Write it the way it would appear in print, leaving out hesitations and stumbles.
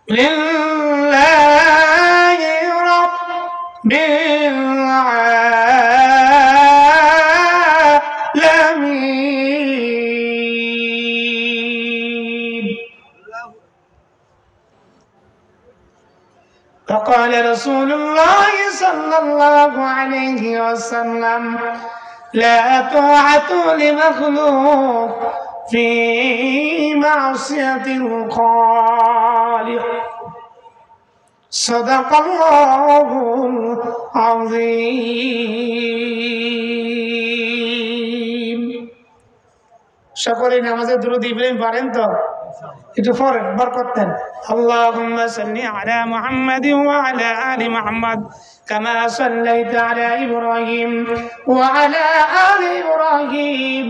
لله رب العالمين. وقال رسول الله صلى الله عليه وسلم: لا طاعة لمخلوق في معصية الخالق. صدق الله العظيم. সকলে নামাজে দুরূদ ইব্রাহিম পারেন তো? একটু পড়েন, বরকত দেন। আল্লাহুম্মা সাল্লি আলা মুহাম্মাদিন ওয়া আলা আলি মুহাম্মাদ কামা সাল্লাইতা আলা ইব্রাহিম ওয়া আলা আলি ইব্রাহিম